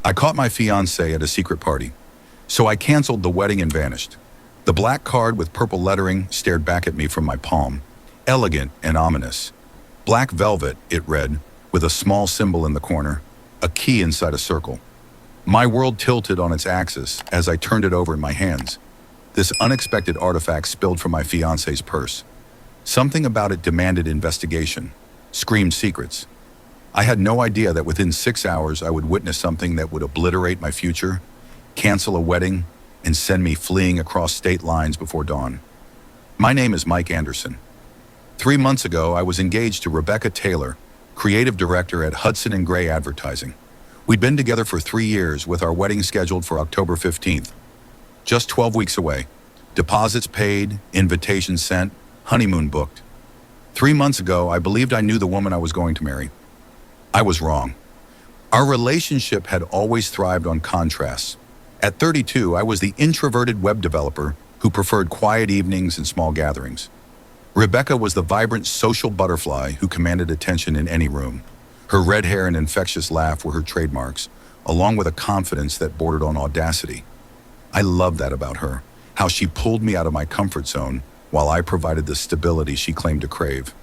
I caught my fiancée at a secret party, so I canceled the wedding and vanished. The black card with purple lettering stared back at me from my palm, elegant and ominous. Black velvet, it read, with a small symbol in the corner, a key inside a circle. My world tilted on its axis as I turned it over in my hands. This unexpected artifact spilled from my fiancé's purse. Something about it demanded investigation, screamed secrets. I had no idea that within 6 hours I would witness something that would obliterate my future, cancel a wedding, and send me fleeing across state lines before dawn. My name is Mike Anderson. 3 months ago, I was engaged to Rebecca Taylor, creative director at Hudson & Gray Advertising. We'd been together for 3 years with our wedding scheduled for October 15th. Just 12 weeks away. Deposits paid, invitations sent, honeymoon booked. 3 months ago, I believed I knew the woman I was going to marry. I was wrong. Our relationship had always thrived on contrasts. At 32, I was the introverted web developer who preferred quiet evenings and small gatherings. Rebecca was the vibrant social butterfly who commanded attention in any room. Her red hair and infectious laugh were her trademarks, along with a confidence that bordered on audacity. I loved that about her, how she pulled me out of my comfort zone while I provided the stability she claimed to crave.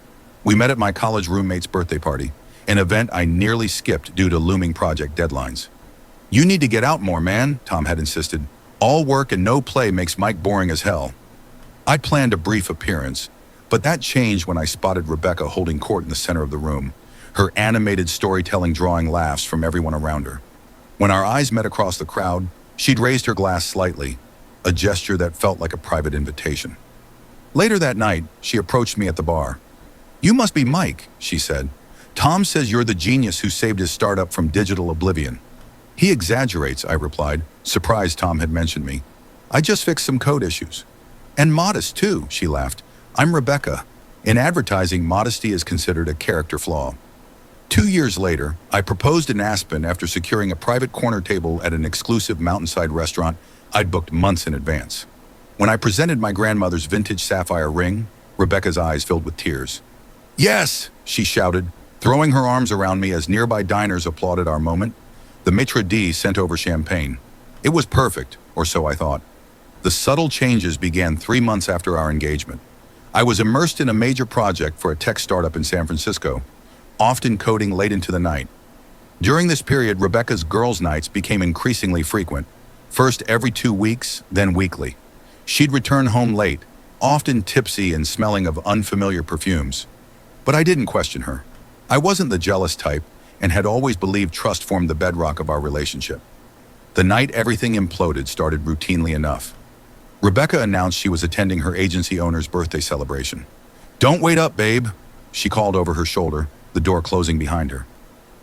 We met at my college roommate's birthday party, an event I nearly skipped due to looming project deadlines. "You need to get out more, man," Tom had insisted. "All work and no play makes Mike boring as hell." I planned a brief appearance, but that changed when I spotted Rebecca holding court in the center of the room, her animated storytelling drawing laughs from everyone around her. When our eyes met across the crowd, she'd raised her glass slightly, a gesture that felt like a private invitation. Later that night, she approached me at the bar. "You must be Mike," she said. "Tom says you're the genius who saved his startup from digital oblivion." "He exaggerates," I replied, surprised Tom had mentioned me. "I just fixed some code issues." "And modest too," she laughed. "I'm Rebecca. In advertising, modesty is considered a character flaw." 2 years later, I proposed in Aspen after securing a private corner table at an exclusive mountainside restaurant I'd booked months in advance. When I presented my grandmother's vintage sapphire ring, Rebecca's eyes filled with tears. "Yes," she shouted, throwing her arms around me as nearby diners applauded our moment. The maitre d' sent over champagne. It was perfect, or so I thought. The subtle changes began 3 months after our engagement. I was immersed in a major project for a tech startup in San Francisco, often coding late into the night. During this period, Rebecca's girls' nights became increasingly frequent, first every 2 weeks, then weekly. She'd return home late, often tipsy and smelling of unfamiliar perfumes. But I didn't question her. I wasn't the jealous type and had always believed trust formed the bedrock of our relationship. The night everything imploded started routinely enough. Rebecca announced she was attending her agency owner's birthday celebration. "Don't wait up, babe," she called over her shoulder, the door closing behind her.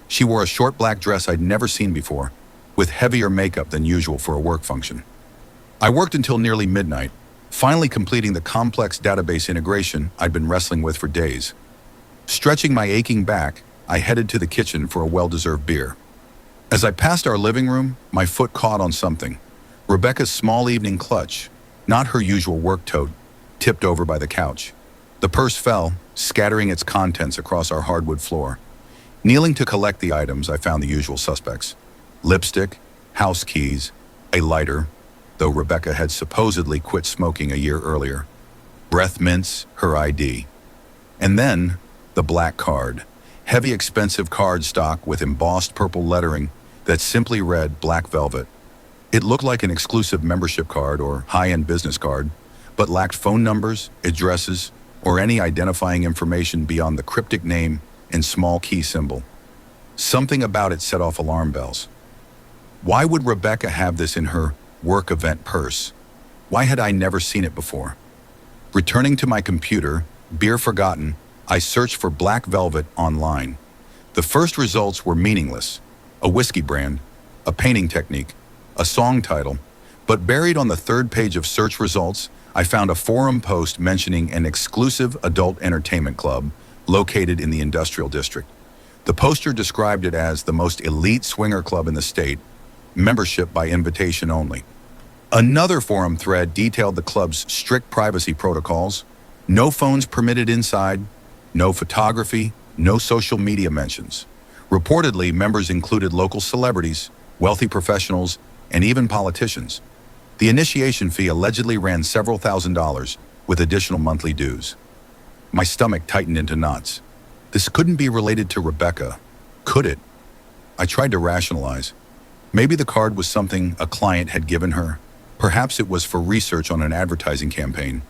She wore a short black dress I'd never seen before, with heavier makeup than usual for a work function. I worked until nearly midnight, finally completing the complex database integration I'd been wrestling with for days. Stretching my aching back, I headed to the kitchen for a well-deserved beer. As I passed our living room, my foot caught on something. Rebecca's small evening clutch, not her usual work tote, tipped over by the couch. The purse fell, scattering its contents across our hardwood floor. Kneeling to collect the items, I found the usual suspects. Lipstick, house keys, a lighter, though Rebecca had supposedly quit smoking a year earlier. Breath mints, her ID. And then, the black card. Heavy, expensive card stock with embossed purple lettering that simply read Black Velvet. It looked like an exclusive membership card or high-end business card, but lacked phone numbers, addresses, or any identifying information beyond the cryptic name and small key symbol. Something about it set off alarm bells. Why would Rebecca have this in her work event purse? Why had I never seen it before? Returning to my computer, beer forgotten, I searched for Black Velvet online. The first results were meaningless. A whiskey brand, a painting technique, a song title, but buried on the third page of search results, I found a forum post mentioning an exclusive adult entertainment club located in the industrial district. The poster described it as the most elite swinger club in the state, membership by invitation only. Another forum thread detailed the club's strict privacy protocols: no phones permitted inside, no photography, no social media mentions. Reportedly, members included local celebrities, wealthy professionals, and even politicians. The initiation fee allegedly ran several $1,000s, with additional monthly dues. My stomach tightened into knots. This couldn't be related to Rebecca, could it? I tried to rationalize. Maybe the card was something a client had given her. Perhaps it was for research on an advertising campaign.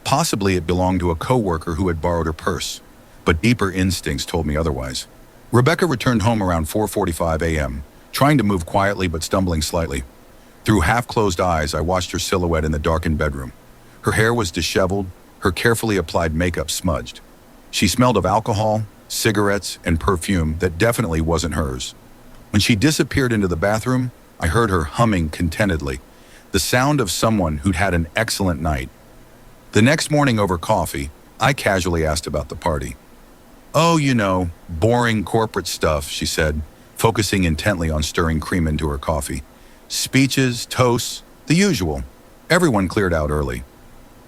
Possibly it belonged to a coworker who had borrowed her purse. But deeper instincts told me otherwise. Rebecca returned home around 4:45 a.m., trying to move quietly but stumbling slightly. Through half-closed eyes, I watched her silhouette in the darkened bedroom. Her hair was disheveled, her carefully applied makeup smudged. She smelled of alcohol, cigarettes, and perfume that definitely wasn't hers. When she disappeared into the bathroom, I heard her humming contentedly, the sound of someone who'd had an excellent night. The next morning over coffee, I casually asked about the party. "Oh, boring corporate stuff," she said, focusing intently on stirring cream into her coffee. "Speeches, toasts, the usual. Everyone cleared out early."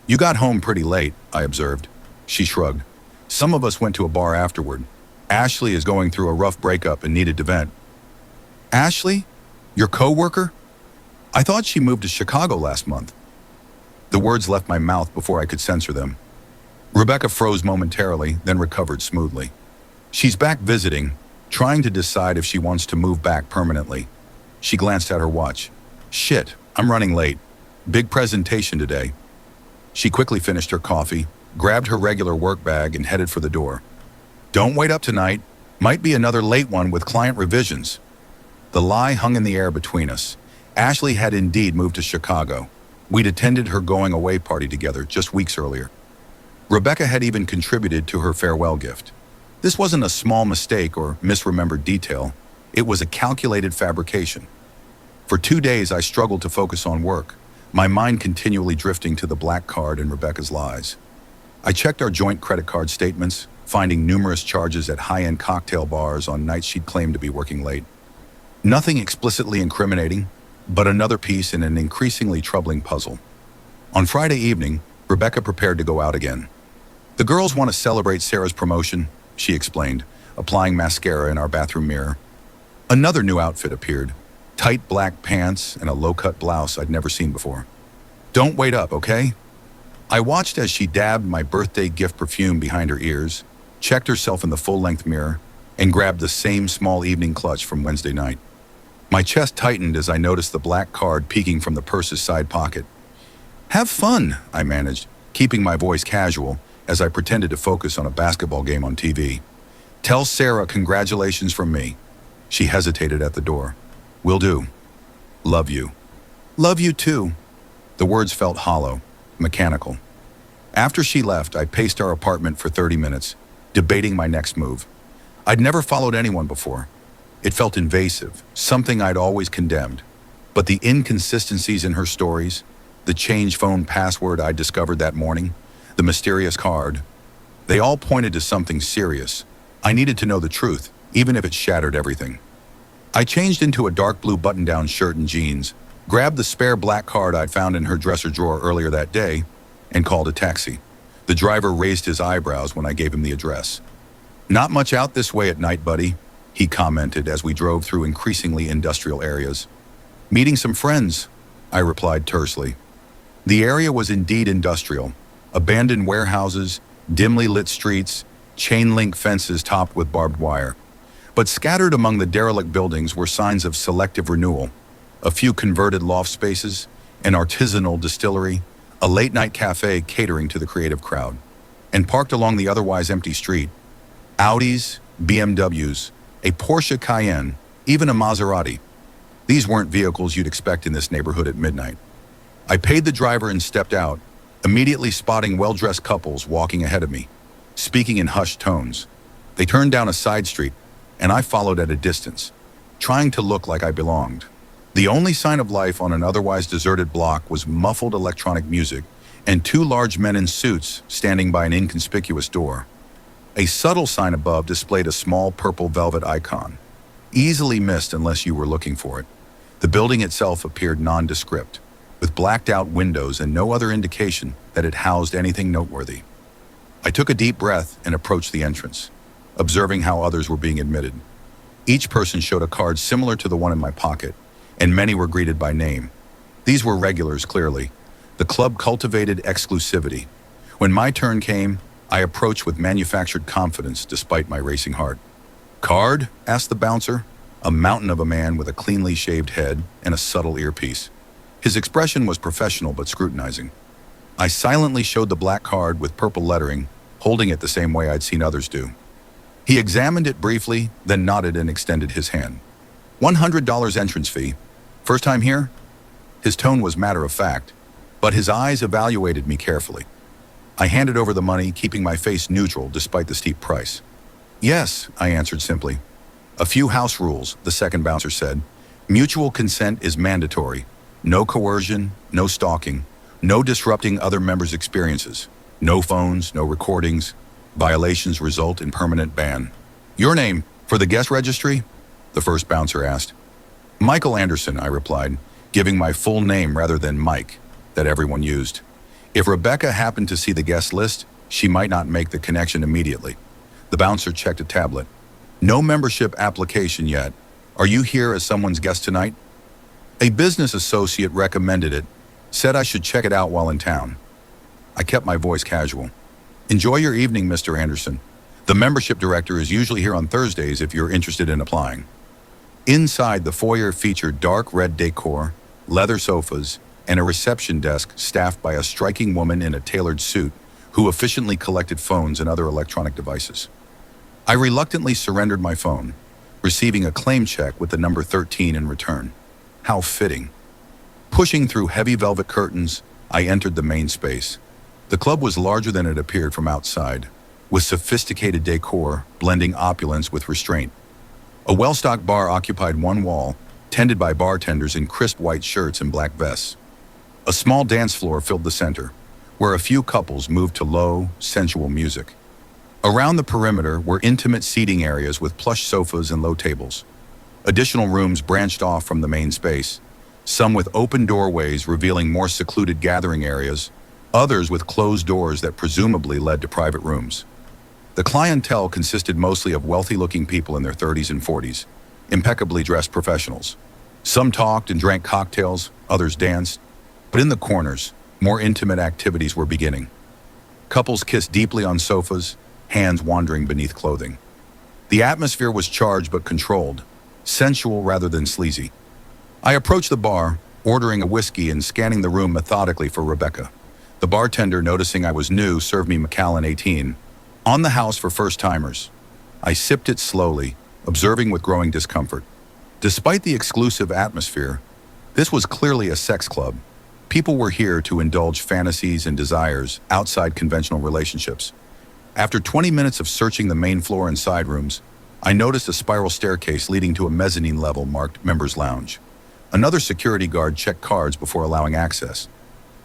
"You got home pretty late," I observed. She shrugged. "Some of us went to a bar afterward. Ashley is going through a rough breakup and needed to vent." "Ashley? Your coworker? I thought she moved to Chicago last month." The words left my mouth before I could censor them. Rebecca froze momentarily, then recovered smoothly. "She's back visiting, trying to decide if she wants to move back permanently." She glanced at her watch. "Shit, I'm running late. Big presentation today." She quickly finished her coffee, grabbed her regular work bag, and headed for the door. "Don't wait up tonight. Might be another late one with client revisions." The lie hung in the air between us. Ashley had indeed moved to Chicago. We'd attended her going-away party together just weeks earlier. Rebecca had even contributed to her farewell gift. This wasn't a small mistake or misremembered detail. It was a calculated fabrication. For 2 days, I struggled to focus on work, my mind continually drifting to the black card and Rebecca's lies. I checked our joint credit card statements, finding numerous charges at high-end cocktail bars on nights she'd claimed to be working late. Nothing explicitly incriminating, but another piece in an increasingly troubling puzzle. On Friday evening, Rebecca prepared to go out again. "The girls want to celebrate Sarah's promotion," she explained, applying mascara in our bathroom mirror. Another new outfit appeared, tight black pants and a low-cut blouse I'd never seen before. "Don't wait up, okay?" I watched as she dabbed my birthday gift perfume behind her ears, checked herself in the full-length mirror, and grabbed the same small evening clutch from Wednesday night. My chest tightened as I noticed the black card peeking from the purse's side pocket. "Have fun," I managed, keeping my voice casual as I pretended to focus on a basketball game on TV. "Tell Sarah congratulations from me." She hesitated at the door. "Will do. Love you." "Love you too." The words felt hollow, mechanical. After she left, I paced our apartment for 30 minutes, debating my next move. I'd never followed anyone before. It felt invasive, something I'd always condemned. But the inconsistencies in her stories, the changed phone password I discovered that morning, the mysterious card, they all pointed to something serious. I needed to know the truth, even if it shattered everything. I changed into a dark blue button-down shirt and jeans, grabbed the spare black card I'd found in her dresser drawer earlier that day, and called a taxi. The driver raised his eyebrows when I gave him the address. "Not much out this way at night, buddy," he commented as we drove through increasingly industrial areas. "Meeting some friends," I replied tersely. The area was indeed industrial. Abandoned warehouses, dimly lit streets, chain-link fences topped with barbed wire. But scattered among the derelict buildings were signs of selective renewal. A few converted loft spaces, an artisanal distillery, a late-night cafe catering to the creative crowd. And parked along the otherwise empty street, Audis, BMWs, a Porsche Cayenne, even a Maserati. These weren't vehicles you'd expect in this neighborhood at midnight. I paid the driver and stepped out, immediately spotting well-dressed couples walking ahead of me, speaking in hushed tones. They turned down a side street, and I followed at a distance, trying to look like I belonged. The only sign of life on an otherwise deserted block was muffled electronic music and two large men in suits standing by an inconspicuous door. A subtle sign above displayed a small purple velvet icon, easily missed unless you were looking for it. The building itself appeared nondescript, with blacked-out windows and no other indication that it housed anything noteworthy. I took a deep breath and approached the entrance, observing how others were being admitted. Each person showed a card similar to the one in my pocket, and many were greeted by name. These were regulars, clearly. The club cultivated exclusivity. When my turn came, I approached with manufactured confidence despite my racing heart. "Card?" asked the bouncer, a mountain of a man with a cleanly shaved head and a subtle earpiece. His expression was professional but scrutinizing. I silently showed the black card with purple lettering, holding it the same way I'd seen others do. He examined it briefly, then nodded and extended his hand. $100 entrance fee. First time here? His tone was matter of fact, but his eyes evaluated me carefully. I handed over the money, keeping my face neutral despite the steep price. "Yes," I answered simply. "A few house rules," the second bouncer said. "Mutual consent is mandatory. No coercion, no stalking, no disrupting other members' experiences. No phones, no recordings. Violations result in permanent ban." "Your name, for the guest registry?" the first bouncer asked. "Michael Anderson," I replied, giving my full name rather than Mike, that everyone used. If Rebecca happened to see the guest list, she might not make the connection immediately. The bouncer checked a tablet. "No membership application yet. Are you here as someone's guest tonight?" "A business associate recommended it. Said I should check it out while in town." I kept my voice casual. "Enjoy your evening, Mr. Anderson. The membership director is usually here on Thursdays if you're interested in applying." Inside, the foyer featured dark red decor, leather sofas, and a reception desk staffed by a striking woman in a tailored suit who efficiently collected phones and other electronic devices. I reluctantly surrendered my phone, receiving a claim check with the number 13 in return. How fitting. Pushing through heavy velvet curtains, I entered the main space. The club was larger than it appeared from outside, with sophisticated decor blending opulence with restraint. A well-stocked bar occupied one wall, tended by bartenders in crisp white shirts and black vests. A small dance floor filled the center, where a few couples moved to low, sensual music. Around the perimeter were intimate seating areas with plush sofas and low tables. Additional rooms branched off from the main space, some with open doorways revealing more secluded gathering areas, others with closed doors that presumably led to private rooms. The clientele consisted mostly of wealthy-looking people in their 30s and 40s, impeccably dressed professionals. Some talked and drank cocktails, others danced, but in the corners, more intimate activities were beginning. Couples kissed deeply on sofas, hands wandering beneath clothing. The atmosphere was charged but controlled, sensual rather than sleazy. I approached the bar, ordering a whiskey and scanning the room methodically for Rebecca. The bartender, noticing I was new, served me Macallan 18, on the house for first-timers. I sipped it slowly, observing with growing discomfort. Despite the exclusive atmosphere, this was clearly a sex club. People were here to indulge fantasies and desires outside conventional relationships. After 20 minutes of searching the main floor and side rooms, I noticed a spiral staircase leading to a mezzanine level marked Members Lounge. Another security guard checked cards before allowing access.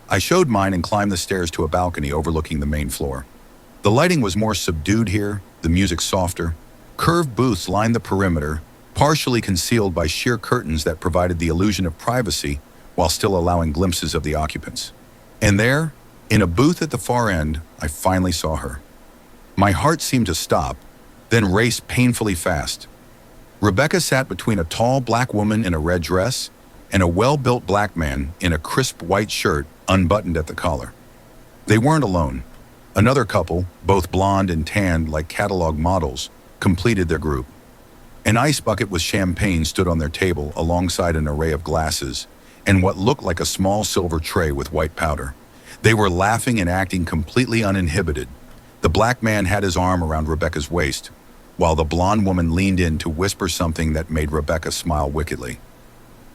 I showed mine and climbed the stairs to a balcony overlooking the main floor. The lighting was more subdued here, the music softer. Curved booths lined the perimeter, partially concealed by sheer curtains that provided the illusion of privacy while still allowing glimpses of the occupants. And there, in a booth at the far end, I finally saw her. My heart seemed to stop, then race painfully fast. Rebecca sat between a tall black woman in a red dress and a well-built black man in a crisp white shirt unbuttoned at the collar. They weren't alone. Another couple, both blonde and tanned like catalog models, completed their group. An ice bucket with champagne stood on their table alongside an array of glasses and what looked like a small silver tray with white powder. They were laughing and acting completely uninhibited. The black man had his arm around Rebecca's waist, while the blonde woman leaned in to whisper something that made Rebecca smile wickedly.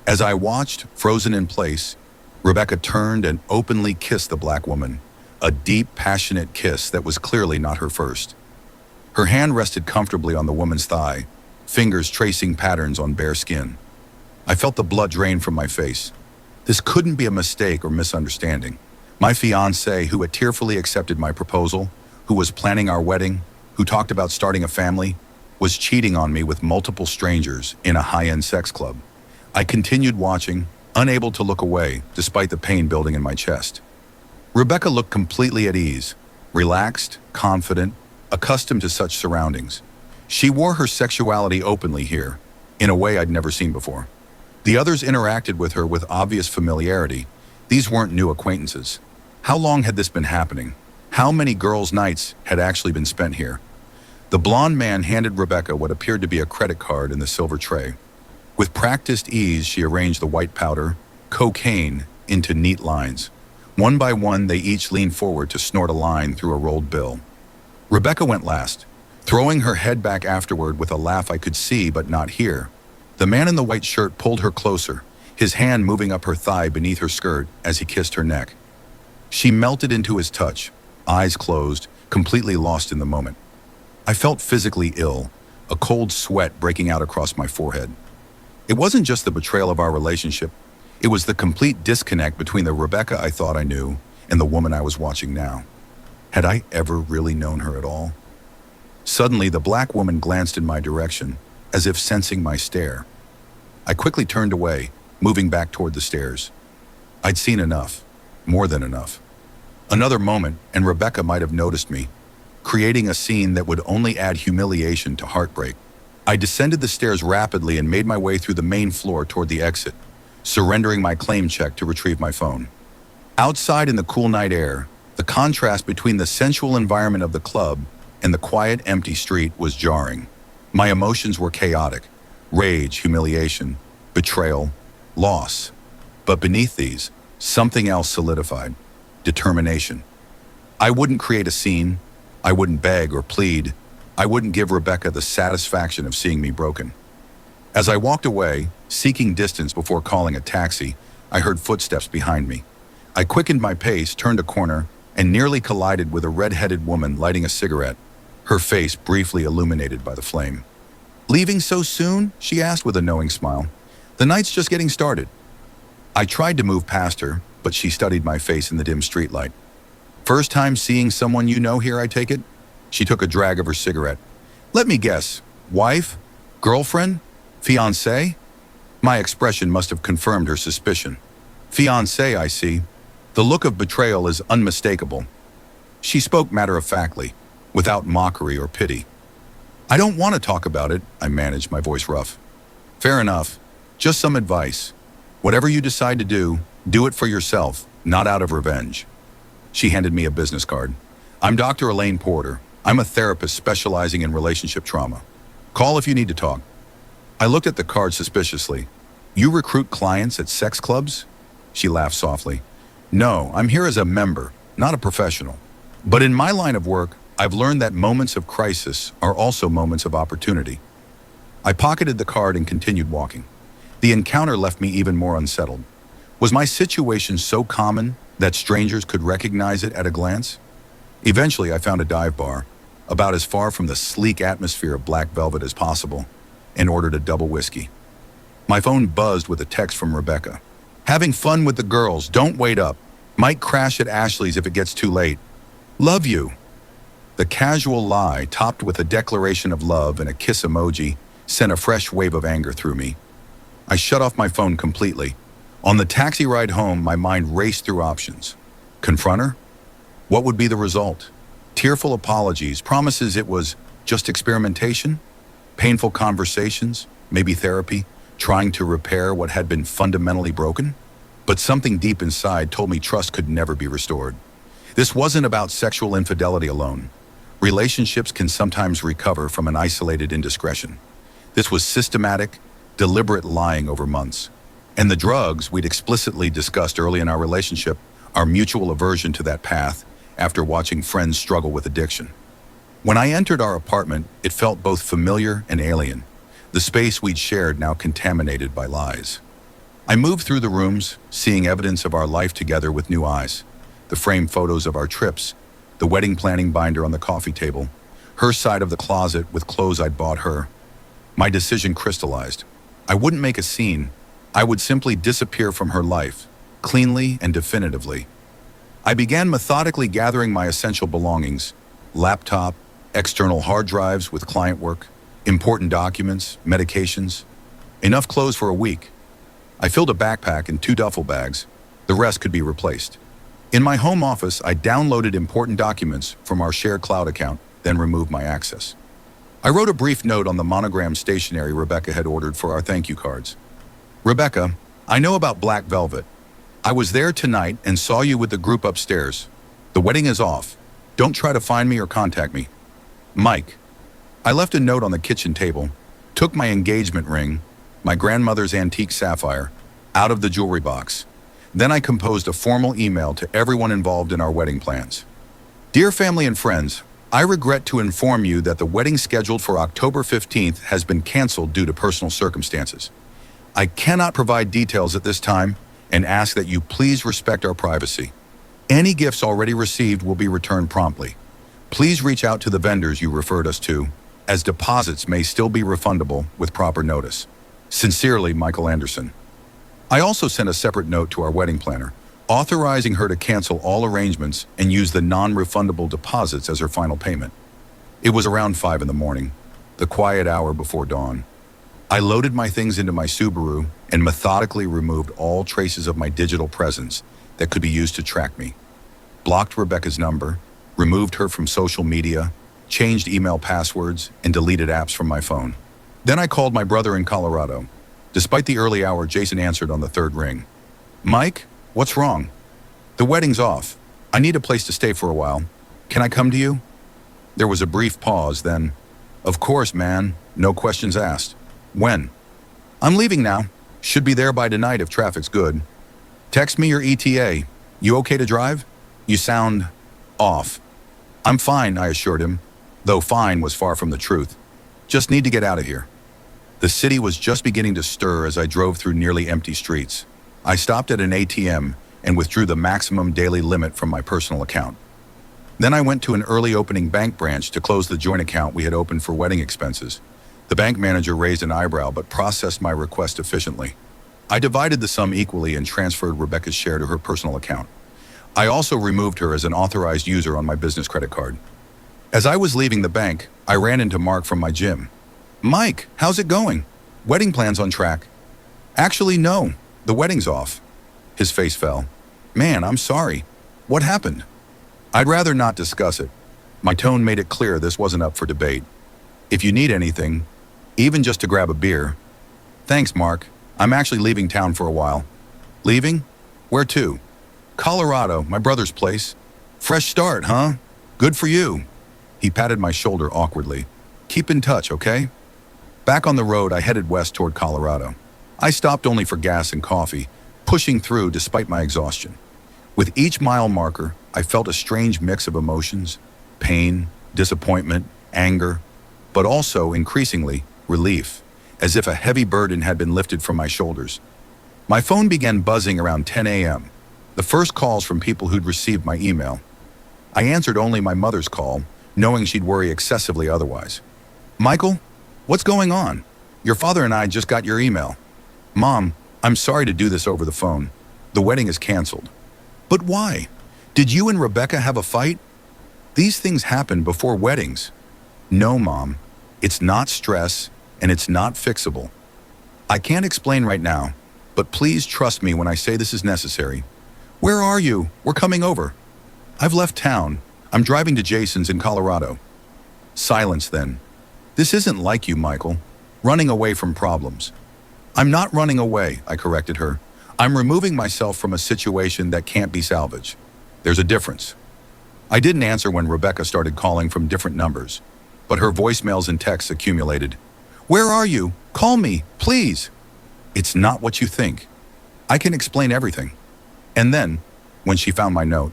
As I watched, frozen in place, Rebecca turned and openly kissed the black woman, a deep, passionate kiss that was clearly not her first. Her hand rested comfortably on the woman's thigh, fingers tracing patterns on bare skin. I felt the blood drain from my face. This couldn't be a mistake or misunderstanding. My fiancée, who had tearfully accepted my proposal, who was planning our wedding, who talked about starting a family, was cheating on me with multiple strangers in a high-end sex club. I continued watching, unable to look away, despite the pain building in my chest. Rebecca looked completely at ease, relaxed, confident, accustomed to such surroundings. She wore her sexuality openly here, in a way I'd never seen before. The others interacted with her with obvious familiarity. These weren't new acquaintances. How long had this been happening? How many girls' nights had actually been spent here? The blonde man handed Rebecca what appeared to be a credit card in the silver tray. With practiced ease, she arranged the white powder, cocaine, into neat lines. One by one, they each leaned forward to snort a line through a rolled bill. Rebecca went last, throwing her head back afterward with a laugh I could see but not hear. The man in the white shirt pulled her closer, his hand moving up her thigh beneath her skirt as he kissed her neck. She melted into his touch, eyes closed, completely lost in the moment. I felt physically ill, a cold sweat breaking out across my forehead. It wasn't just the betrayal of our relationship, it was the complete disconnect between the Rebecca I thought I knew and the woman I was watching now. Had I ever really known her at all? Suddenly, the black woman glanced in my direction, as if sensing my stare. I quickly turned away, moving back toward the stairs. I'd seen enough, more than enough. Another moment, and Rebecca might have noticed me, creating a scene that would only add humiliation to heartbreak. I descended the stairs rapidly and made my way through the main floor toward the exit, surrendering my claim check to retrieve my phone. Outside in the cool night air, the contrast between the sensual environment of the club and the quiet, empty street was jarring. My emotions were chaotic: rage, humiliation, betrayal, loss. But beneath these, something else solidified: determination. I wouldn't create a scene. I wouldn't beg or plead. I wouldn't give Rebecca the satisfaction of seeing me broken. As I walked away, seeking distance before calling a taxi, I heard footsteps behind me. I quickened my pace, turned a corner, and nearly collided with a red-headed woman lighting a cigarette, her face briefly illuminated by the flame. "Leaving so soon?" she asked with a knowing smile. "The night's just getting started." I tried to move past her, but she studied my face in the dim streetlight. "First time seeing someone you know here, I take it?" She took a drag of her cigarette. "Let me guess. Wife? Girlfriend? Fiancé?" My expression must have confirmed her suspicion. "Fiancé, I see." The look of betrayal is unmistakable. She spoke matter-of-factly, without mockery or pity. "I don't want to talk about it," I managed, my voice rough. "Fair enough. Just some advice. Whatever you decide to do it for yourself, not out of revenge." She handed me a business card. "I'm Dr. Elaine Porter. I'm a therapist specializing in relationship trauma. Call if you need to talk." I looked at the card suspiciously. "You recruit clients at sex clubs?" She laughed softly. "No, I'm here as a member, not a professional. But in my line of work, I've learned that moments of crisis are also moments of opportunity." I pocketed the card and continued walking. The encounter left me even more unsettled. Was my situation so common that strangers could recognize it at a glance? Eventually, I found a dive bar, about as far from the sleek atmosphere of black velvet as possible, and ordered a double whiskey. My phone buzzed with a text from Rebecca. "Having fun with the girls, don't wait up. Might crash at Ashley's if it gets too late. Love you." The casual lie, topped with a declaration of love and a kiss emoji, sent a fresh wave of anger through me. I shut off my phone completely. On the taxi ride home, my mind raced through options. Confront her? What would be the result? Tearful apologies, promises it was just experimentation? Painful conversations, maybe therapy, trying to repair what had been fundamentally broken? But something deep inside told me trust could never be restored. This wasn't about sexual infidelity alone. Relationships can sometimes recover from an isolated indiscretion. This was systematic, deliberate lying over months. And the drugs we'd explicitly discussed early in our relationship, our mutual aversion to that path after watching friends struggle with addiction. When I entered our apartment, it felt both familiar and alien, the space we'd shared now contaminated by lies. I moved through the rooms, seeing evidence of our life together with new eyes. The framed photos of our trips, the wedding planning binder on the coffee table, her side of the closet with clothes I'd bought her. My decision crystallized. I wouldn't make a scene. I would simply disappear from her life, cleanly and definitively. I began methodically gathering my essential belongings: laptop, external hard drives with client work, important documents, medications. Enough clothes for a week. I filled a backpack and 2 duffel bags. The rest could be replaced. In my home office, I downloaded important documents from our shared cloud account, then removed my access. I wrote a brief note on the monogram stationery Rebecca had ordered for our thank you cards. Rebecca, I know about Black Velvet. I was there tonight and saw you with the group upstairs. The wedding is off. Don't try to find me or contact me. Mike. I left a note on the kitchen table, took my engagement ring, my grandmother's antique sapphire, out of the jewelry box. Then I composed a formal email to everyone involved in our wedding plans. Dear family and friends, I regret to inform you that the wedding scheduled for October 15th has been canceled due to personal circumstances. I cannot provide details at this time and ask that you please respect our privacy. Any gifts already received will be returned promptly. Please reach out to the vendors you referred us to, as deposits may still be refundable with proper notice. Sincerely, Michael Anderson. I also sent a separate note to our wedding planner, authorizing her to cancel all arrangements and use the non-refundable deposits as her final payment. It was around 5 in the morning, the quiet hour before dawn. I loaded my things into my Subaru and methodically removed all traces of my digital presence that could be used to track me. Blocked Rebecca's number, removed her from social media, changed email passwords, and deleted apps from my phone. Then I called my brother in Colorado. Despite the early hour, Jason answered on the third ring. Mike, what's wrong? The wedding's off. I need a place to stay for a while. Can I come to you? There was a brief pause, then, of course, man, no questions asked. When? I'm leaving now. Should be there by tonight if traffic's good. Text me your ETA. You okay to drive? You sound off. I'm fine, I assured him, though fine was far from the truth. Just need to get out of here. The city was just beginning to stir as I drove through nearly empty streets. I stopped at an ATM and withdrew the maximum daily limit from my personal account. Then I went to an early opening bank branch to close the joint account we had opened for wedding expenses. The bank manager raised an eyebrow but processed my request efficiently. I divided the sum equally and transferred Rebecca's share to her personal account. I also removed her as an authorized user on my business credit card. As I was leaving the bank, I ran into Mark from my gym. Mike, how's it going? Wedding plans on track? Actually, no. The wedding's off. His face fell. Man, I'm sorry. What happened? I'd rather not discuss it. My tone made it clear this wasn't up for debate. If you need anything, even just to grab a beer. Thanks, Mark. I'm actually leaving town for a while. Leaving? Where to? Colorado, my brother's place. Fresh start, huh? Good for you. He patted my shoulder awkwardly. Keep in touch, okay? Back on the road, I headed west toward Colorado. I stopped only for gas and coffee, pushing through despite my exhaustion. With each mile marker, I felt a strange mix of emotions, pain, disappointment, anger, but also, increasingly, relief, as if a heavy burden had been lifted from my shoulders. My phone began buzzing around 10 a.m., the first calls from people who'd received my email. I answered only my mother's call, knowing she'd worry excessively otherwise. Michael, what's going on? Your father and I just got your email. Mom, I'm sorry to do this over the phone. The wedding is canceled. But why? Did you and Rebecca have a fight? These things happen before weddings. No, Mom. It's not stress, and it's not fixable. I can't explain right now, but please trust me when I say this is necessary. Where are you? We're coming over. I've left town. I'm driving to Jason's in Colorado. Silence then. This isn't like you, Michael. Running away from problems. I'm not running away, I corrected her. I'm removing myself from a situation that can't be salvaged. There's a difference. I didn't answer when Rebecca started calling from different numbers, but her voicemails and texts accumulated. Where are you? Call me, please. It's not what you think. I can explain everything. And then, when she found my note,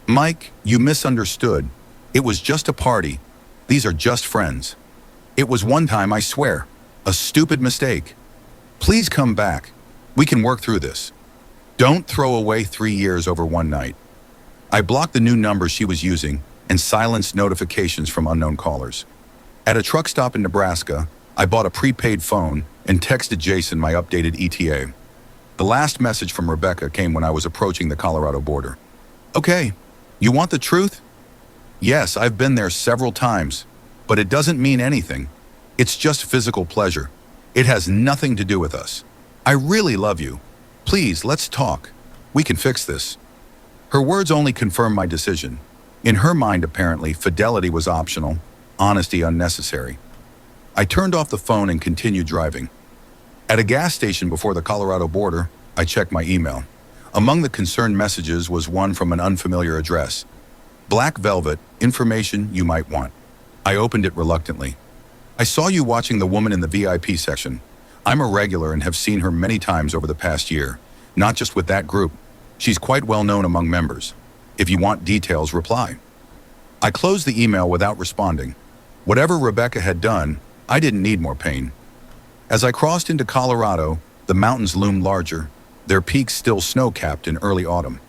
Mike, you misunderstood. It was just a party. These are just friends. It was one time, I swear. A stupid mistake. Please come back. We can work through this. Don't throw away 3 years over one night. I blocked the new numbers she was using and silenced notifications from unknown callers. At a truck stop in Nebraska, I bought a prepaid phone and texted Jason my updated ETA. The last message from Rebecca came when I was approaching the Colorado border. Okay, you want the truth? Yes, I've been there several times, but it doesn't mean anything. It's just physical pleasure. It has nothing to do with us. I really love you. Please, let's talk. We can fix this. Her words only confirmed my decision. In her mind, apparently, fidelity was optional, honesty unnecessary. I turned off the phone and continued driving. At a gas station before the Colorado border, I checked my email. Among the concerned messages was one from an unfamiliar address. Black Velvet, information you might want. I opened it reluctantly. I saw you watching the woman in the VIP section. I'm a regular and have seen her many times over the past year, not just with that group. She's quite well known among members. If you want details, reply. I closed the email without responding. Whatever Rebecca had done, I didn't need more pain. As I crossed into Colorado, the mountains loomed larger, their peaks still snow-capped in early autumn.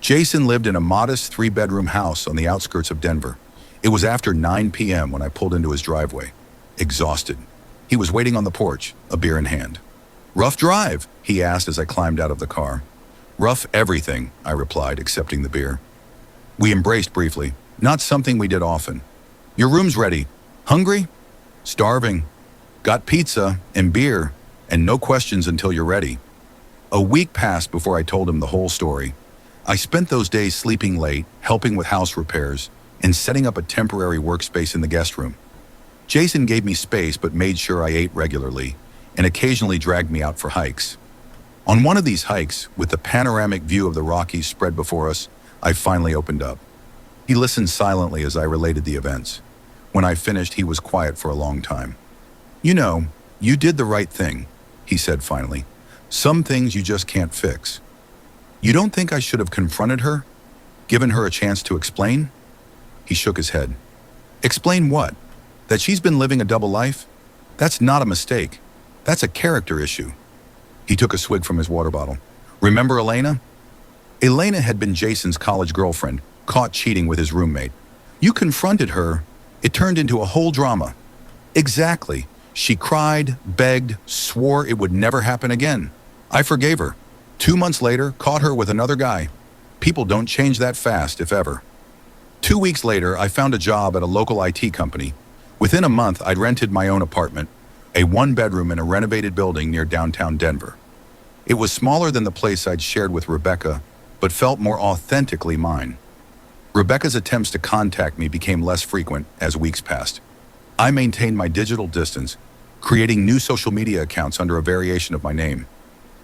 Jason lived in a modest 3-bedroom house on the outskirts of Denver. It was after 9 p.m. when I pulled into his driveway, exhausted. He was waiting on the porch, a beer in hand. "Rough drive?" he asked as I climbed out of the car. "Rough everything," I replied, accepting the beer. We embraced briefly, not something we did often. "Your room's ready. Hungry?" "Starving. Got pizza and beer, and no questions until you're ready." A week passed before I told him the whole story. I spent those days sleeping late, helping with house repairs, and setting up a temporary workspace in the guest room. Jason gave me space but made sure I ate regularly, and occasionally dragged me out for hikes. On one of these hikes, with the panoramic view of the Rockies spread before us, I finally opened up. He listened silently as I related the events. When I finished, he was quiet for a long time. "You know, you did the right thing," he said finally. "Some things you just can't fix." "You don't think I should have confronted her? Given her a chance to explain?" He shook his head. "Explain what? That she's been living a double life? That's not a mistake. That's a character issue." He took a swig from his water bottle. "Remember Elena?" Elena had been Jason's college girlfriend, caught cheating with his roommate. "You confronted her. It turned into a whole drama." "Exactly. She cried, begged, swore it would never happen again. I forgave her. 2 months later, caught her with another guy. People don't change that fast, if ever." 2 weeks later, I found a job at a local IT company. Within a month, I'd rented my own apartment, a 1-bedroom in a renovated building near downtown Denver. It was smaller than the place I'd shared with Rebecca, but felt more authentically mine. Rebecca's attempts to contact me became less frequent as weeks passed. I maintained my digital distance, creating new social media accounts under a variation of my name.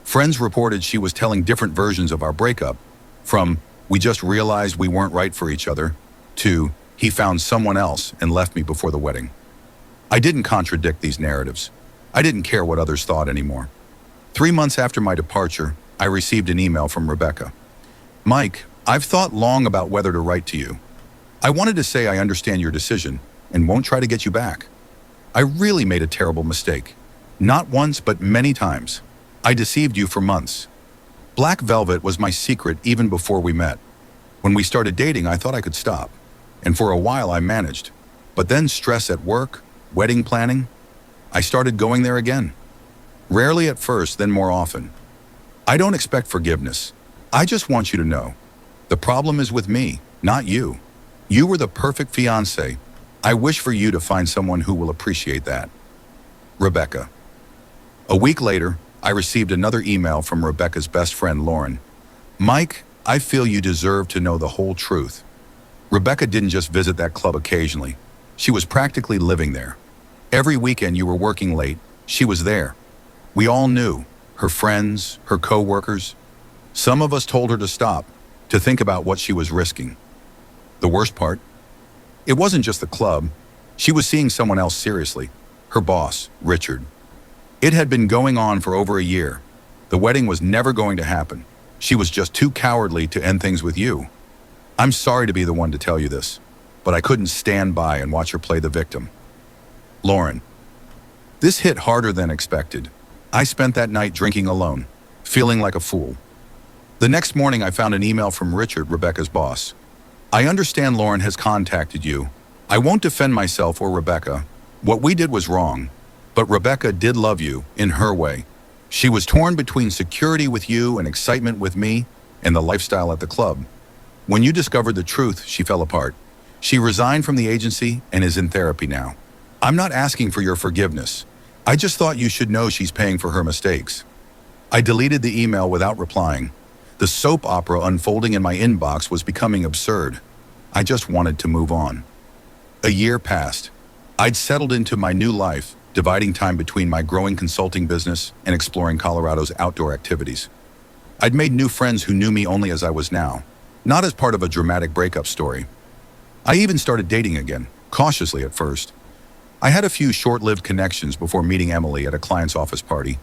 Friends reported she was telling different versions of our breakup, from "we just realized we weren't right for each other" to "he found someone else and left me before the wedding." I didn't contradict these narratives. I didn't care what others thought anymore. 3 months after my departure, I received an email from Rebecca. "Mike, I've thought long about whether to write to you. I wanted to say I understand your decision and won't try to get you back. I really made a terrible mistake. Not once, but many times. I deceived you for months. Black Velvet was my secret even before we met. When we started dating, I thought I could stop. And for a while I managed. But then stress at work, wedding planning, I started going there again. Rarely at first, then more often. I don't expect forgiveness. I just want you to know. The problem is with me, not you. You were the perfect fiancé. I wish for you to find someone who will appreciate that. Rebecca." A week later, I received another email from Rebecca's best friend, Lauren. "Mike, I feel you deserve to know the whole truth." Rebecca didn't just visit that club occasionally. She was practically living there. Every weekend you were working late, she was there. We all knew, her friends, her co-workers. Some of us told her to stop, to think about what she was risking. The worst part? It wasn't just the club. She was seeing someone else seriously, her boss, Richard. It had been going on for over a year. The wedding was never going to happen. She was just too cowardly to end things with you. I'm sorry to be the one to tell you this, but I couldn't stand by and watch her play the victim. Lauren. This hit harder than expected. I spent that night drinking alone, feeling like a fool. The next morning, I found an email from Richard, Rebecca's boss. "I understand Lauren has contacted you. I won't defend myself or Rebecca. What we did was wrong. But Rebecca did love you, in her way. She was torn between security with you and excitement with me and the lifestyle at the club. When you discovered the truth, she fell apart. She resigned from the agency and is in therapy now. I'm not asking for your forgiveness. I just thought you should know she's paying for her mistakes." I deleted the email without replying. The soap opera unfolding in my inbox was becoming absurd. I just wanted to move on. A year passed. I'd settled into my new life, dividing time between my growing consulting business and exploring Colorado's outdoor activities. I'd made new friends who knew me only as I was now, not as part of a dramatic breakup story. I even started dating again, cautiously at first. I had a few short-lived connections before meeting Emily at a client's office party.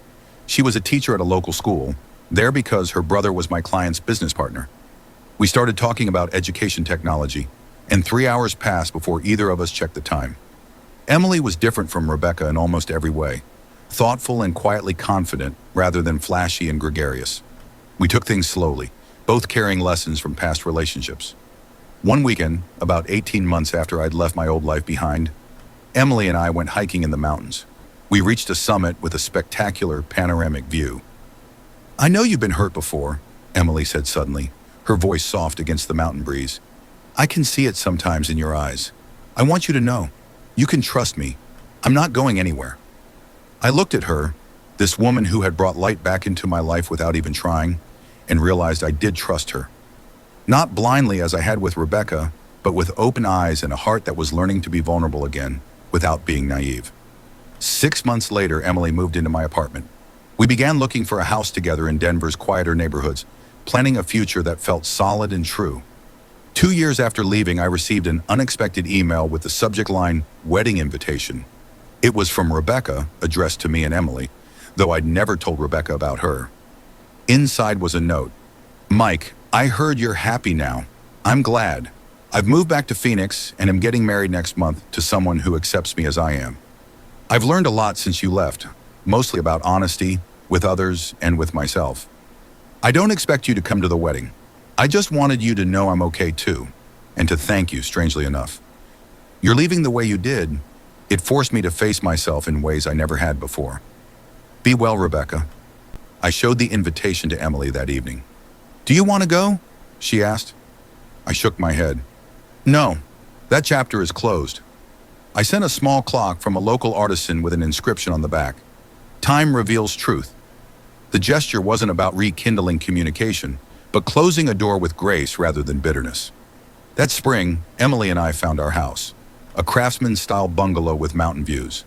She was a teacher at a local school, there because her brother was my client's business partner. We started talking about education technology, and 3 hours passed before either of us checked the time. Emily was different from Rebecca in almost every way, thoughtful and quietly confident rather than flashy and gregarious. We took things slowly, both carrying lessons from past relationships. One weekend, about 18 months after I'd left my old life behind, Emily and I went hiking in the mountains. We reached a summit with a spectacular panoramic view. "I know you've been hurt before," Emily said suddenly, her voice soft against the mountain breeze. "I can see it sometimes in your eyes. I want you to know. You can trust me. I'm not going anywhere." I looked at her, this woman who had brought light back into my life without even trying, and realized I did trust her. Not blindly as I had with Rebecca, but with open eyes and a heart that was learning to be vulnerable again, without being naive. 6 months later, Emily moved into my apartment. We began looking for a house together in Denver's quieter neighborhoods, planning a future that felt solid and true. 2 years after leaving, I received an unexpected email with the subject line, "Wedding Invitation." It was from Rebecca, addressed to me and Emily, though I'd never told Rebecca about her. Inside was a note. "Mike, I heard you're happy now. I'm glad. I've moved back to Phoenix and am getting married next month to someone who accepts me as I am. I've learned a lot since you left, mostly about honesty, with others and with myself. I don't expect you to come to the wedding. I just wanted you to know I'm okay too, and to thank you, strangely enough. You're leaving the way you did. It forced me to face myself in ways I never had before. Be well, Rebecca." I showed the invitation to Emily that evening. "Do you want to go?" she asked. I shook my head. "No, that chapter is closed." I sent a small clock from a local artisan with an inscription on the back. "Time reveals truth." The gesture wasn't about rekindling communication, but closing a door with grace rather than bitterness. That spring, Emily and I found our house, a craftsman-style bungalow with mountain views.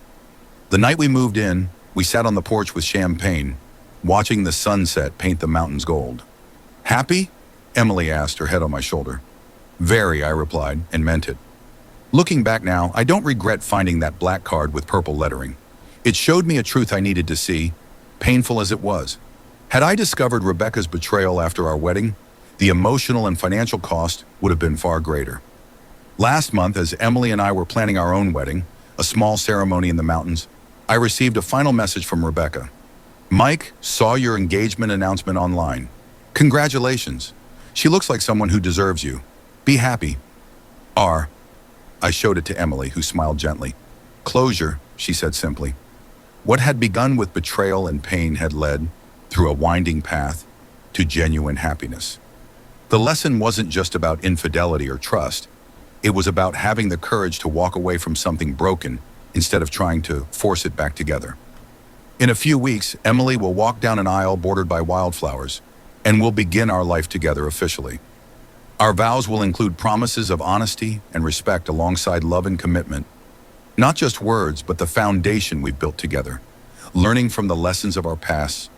The night we moved in, we sat on the porch with champagne, watching the sunset paint the mountains gold. "Happy?" Emily asked, her head on my shoulder. "Very," I replied, and meant it. Looking back now, I don't regret finding that black card with purple lettering. It showed me a truth I needed to see, painful as it was. Had I discovered Rebecca's betrayal after our wedding, the emotional and financial cost would have been far greater. Last month, as Emily and I were planning our own wedding, a small ceremony in the mountains, I received a final message from Rebecca. "Mike, saw your engagement announcement online. Congratulations. She looks like someone who deserves you. Be happy. R." I showed it to Emily, who smiled gently. "Closure," she said simply. What had begun with betrayal and pain had led, through a winding path, to genuine happiness. The lesson wasn't just about infidelity or trust. It was about having the courage to walk away from something broken instead of trying to force it back together. In a few weeks, Emily will walk down an aisle bordered by wildflowers, and we'll begin our life together officially. Our vows will include promises of honesty and respect alongside love and commitment. Not just words, but the foundation we've built together, learning from the lessons of our past